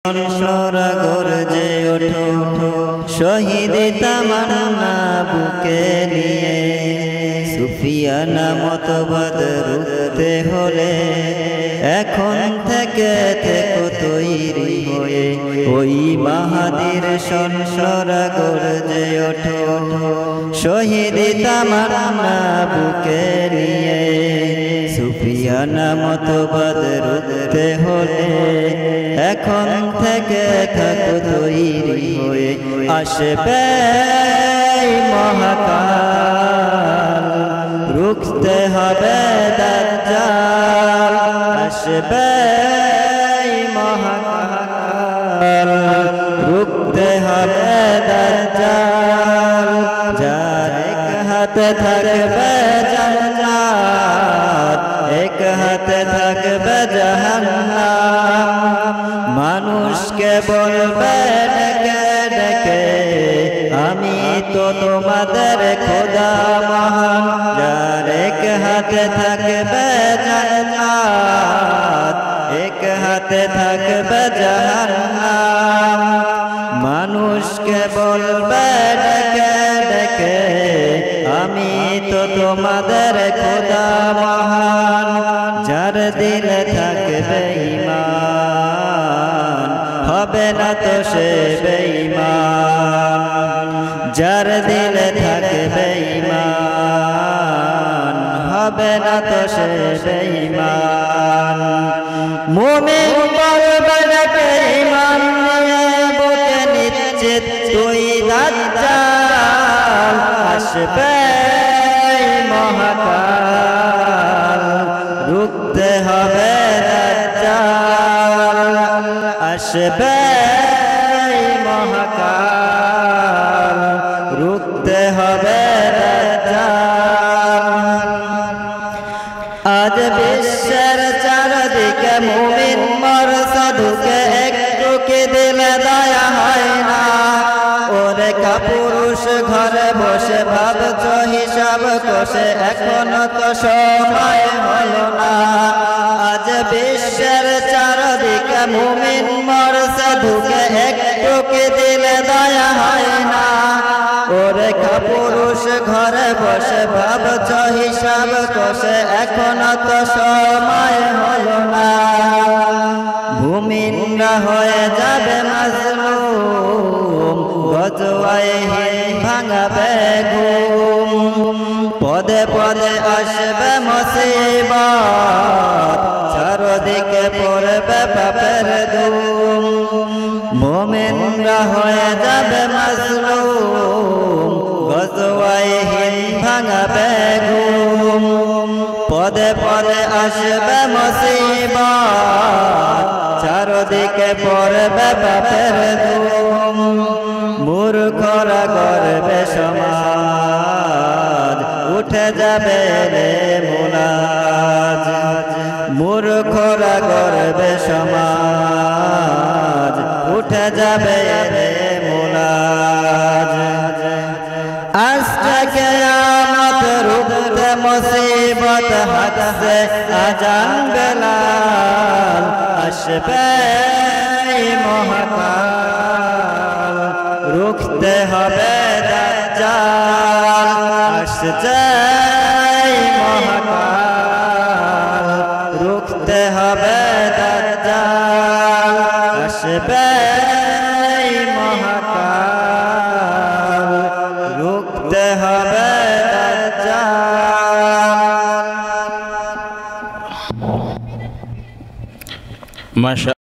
অন্যরা গর্জে ওঠো শহীদ তামান্না বুকে নিয়ে সুফিয়ানা মতবাদ রুখতে হলে এখন থেকে থেকো তৈরি হয়ে ওই মাহাদির সন্সরা গর্জে ওঠো শহীদ তামান্না বুকে নিয়ে সুফিয়ানা মতবাদ রুখতে হলে এখন থেকে থাকো তৈরি হয়ে আসবে মহাকাল রুখতে হবে দাজ্জাল আসবে মহাকাল রুখতে হবে দাজ্জাল যার এক হাতে থাকবে জান্নাত এক হাতে থাকবে জাহান্নাম মানুষকে বলবে ডেকে ডেকে আমি তো তোমাদের খোদা মহান যার এক হাতে থাকবে জান্নাত এক হাতে থাকবে জাহান্নাম মানুষকে বলবে ডেকে ডেকে আমি তো তোমাদের খোদা মহান যার দিলে থাকবে ঈমান হবে না তো সে বেঈমান যার দিলে থাকবে ঈমান হবে না তো সে বেঈমান মুমিন বলবে ডেকে ঈমান নিয়ে বুকে নিশ্চিত তুই দাজ্জাল আসবে মহাকাল রুখতে হবে দাজ্জাল আসবে মহাকাল রুখতে হবে দাজ্জাল আজ বিশ্বের চারদিকে মুমিন মর সাধুকে একটু কি দিলে দয়া হয় না ওরে কাপুরুষ ঘরে বসে ভাবছ হিসাব কষে এখনো তো সময় হলো না আজ বিশ্বের চারদিকে মুমিন মর সাধুকে একটু কি দিলে দয়া হয় না ওরে কাপুরুষ ঘরে বসে ভাবছ হিসাব কষে এখনো তো সময় হলো না মুমিনরা হয়ে যাবে মাজলুম গজওয়ায়ে হিন্দ ভাঙাবে ঘুম পদে পদে আসবে মুসিবত চারদিকে পড়বে পাপের ধুম মুমিনরা হয়ে যাবে মাজলুম গজওয়ায়ে হিন্দ ভাঙাবে ঘুম পদে পদে আসবে মুসিবত চারদিকে পড়বে পাপের ধুম মূর্খরা করবে সমাজ উঠে যাবে রে মুনাজ মূর্খরা করবে সমাজ উঠে যাবে রে মুনাজ আজকে কিয়ামত রুখতে মুসিবত হাত से আজান বেলাল আসবে মহাকাল রুখতে হবে দাজ্জাল আসবে মহাকাল রুখতে হবে দাজ্জাল আসবে মহাকাল রুখতে হবে দাজ্জাল।